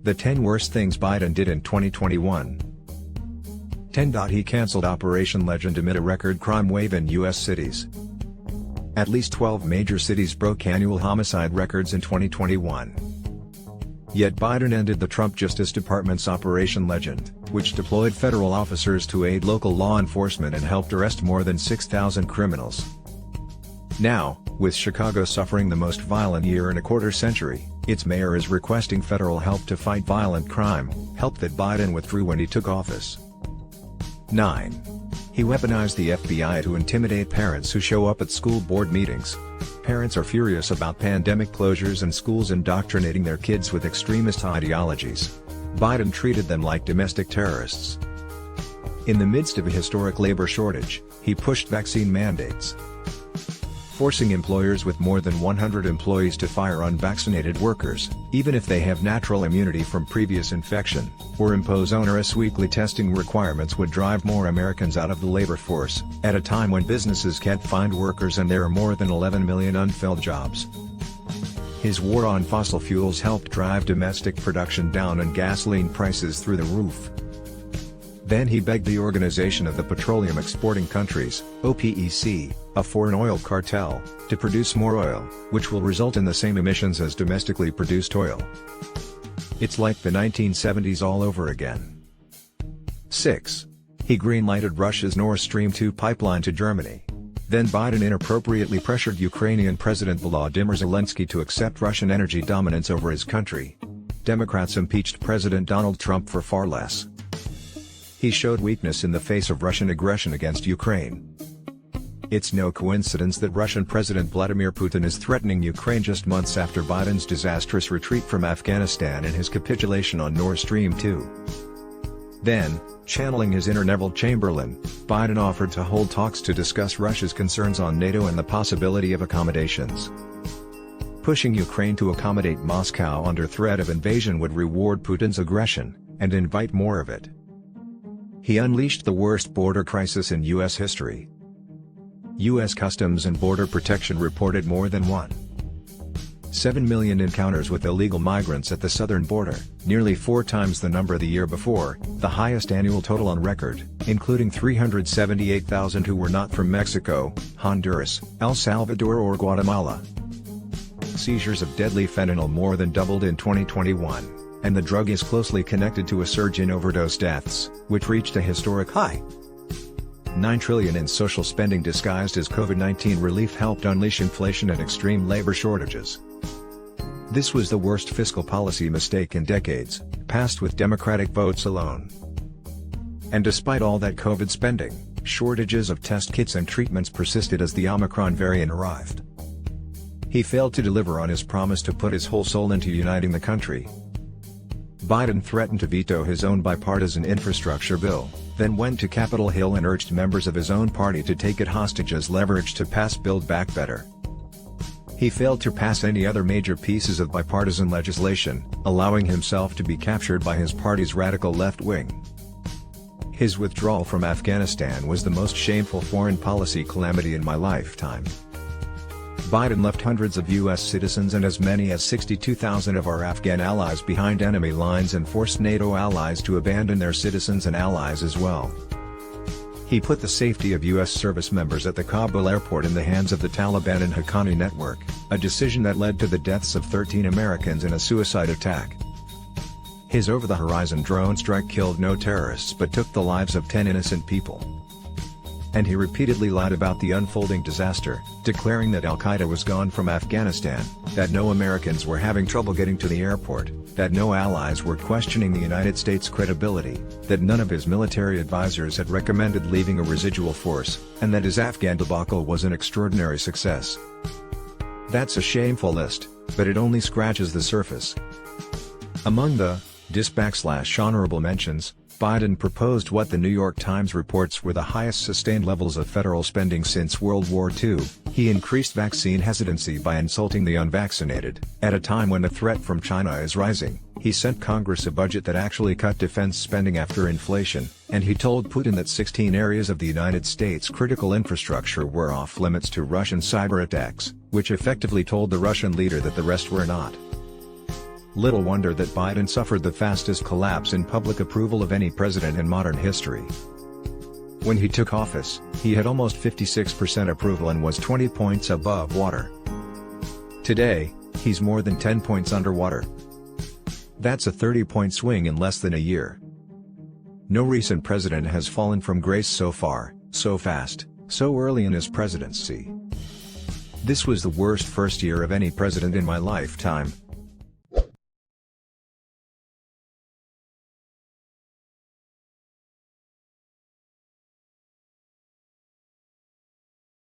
The 10 worst things Biden did in 2021. 10. He canceled Operation Legend amid a record crime wave in U.S. cities. At least 12 major cities broke annual homicide records in 2021. Yet Biden ended the Trump Justice Department's Operation Legend, which deployed federal officers to aid local law enforcement and helped arrest more than 6,000 criminals. Now, with Chicago suffering the most violent year in a quarter-century, its mayor is requesting federal help to fight violent crime, help that Biden withdrew when he took office. 9. He weaponized the FBI to intimidate parents who show up at school board meetings. Parents are furious about pandemic closures and schools indoctrinating their kids with extremist ideologies. Biden treated them like domestic terrorists. In the midst of a historic labor shortage, he pushed vaccine mandates, forcing employers with more than 100 employees to fire unvaccinated workers, even if they have natural immunity from previous infection, or impose onerous weekly testing requirements would drive more Americans out of the labor force, at a time when businesses can't find workers and there are more than 11 million unfilled jobs. His war on fossil fuels helped drive domestic production down and gasoline prices through the roof. Then he begged the Organization of the Petroleum Exporting Countries, OPEC, a foreign oil cartel, to produce more oil, which will result in the same emissions as domestically produced oil. It's like the 1970s all over again. 6. He green-lighted Russia's Nord Stream 2 pipeline to Germany. Then Biden inappropriately pressured Ukrainian President Volodymyr Zelensky to accept Russian energy dominance over his country. Democrats impeached President Donald Trump for far less. He showed weakness in the face of Russian aggression against Ukraine. It's no coincidence that Russian President Vladimir Putin is threatening Ukraine just months after Biden's disastrous retreat from Afghanistan and his capitulation on Nord Stream 2. Then, channeling his inner Neville Chamberlain, Biden offered to hold talks to discuss Russia's concerns on NATO and the possibility of accommodations. Pushing Ukraine to accommodate Moscow under threat of invasion would reward Putin's aggression, and invite more of it. He unleashed the worst border crisis in U.S. history. U.S. Customs and Border Protection reported more than 1.7 million encounters with illegal migrants at the southern border, nearly 4 times the number the year before, the highest annual total on record, including 378,000 who were not from Mexico, Honduras, El Salvador or Guatemala. Seizures of deadly fentanyl more than doubled in 2021. And the drug is closely connected to a surge in overdose deaths, which reached a historic high. $9 trillion in social spending disguised as COVID-19 relief helped unleash inflation and extreme labor shortages. This was the worst fiscal policy mistake in decades, passed with Democratic votes alone. And despite all that COVID spending, shortages of test kits and treatments persisted as the Omicron variant arrived. He failed to deliver on his promise to put his whole soul into uniting the country. Biden threatened to veto his own bipartisan infrastructure bill, then went to Capitol Hill and urged members of his own party to take it hostage as leverage to pass Build Back Better. He failed to pass any other major pieces of bipartisan legislation, allowing himself to be captured by his party's radical left wing. His withdrawal from Afghanistan was the most shameful foreign policy calamity in my lifetime. Biden left hundreds of U.S. citizens and as many as 62,000 of our Afghan allies behind enemy lines and forced NATO allies to abandon their citizens and allies as well. He put the safety of U.S. service members at the Kabul airport in the hands of the Taliban and Haqqani network, a decision that led to the deaths of 13 Americans in a suicide attack. His over-the-horizon drone strike killed no terrorists but took the lives of 10 innocent people. And he repeatedly lied about the unfolding disaster, declaring that Al-Qaeda was gone from Afghanistan, that no Americans were having trouble getting to the airport, that no allies were questioning the United States' credibility, that none of his military advisors had recommended leaving a residual force, and that his Afghan debacle was an extraordinary success. That's a shameful list, but it only scratches the surface. Among the dis-honorable mentions, Biden proposed what the New York Times reports were the highest sustained levels of federal spending since World War II. He increased vaccine hesitancy by insulting the unvaccinated. At a time when the threat from China is rising, he sent Congress a budget that actually cut defense spending after inflation, and he told Putin that 16 areas of the United States' critical infrastructure were off limits to Russian cyber attacks, which effectively told the Russian leader that the rest were not. Little wonder that Biden suffered the fastest collapse in public approval of any president in modern history. When he took office, he had almost 56% approval and was 20 points above water. Today, he's more than 10 points underwater. That's a 30-point swing in less than a year. No recent president has fallen from grace so far, so fast, so early in his presidency. This was the worst first year of any president in my lifetime,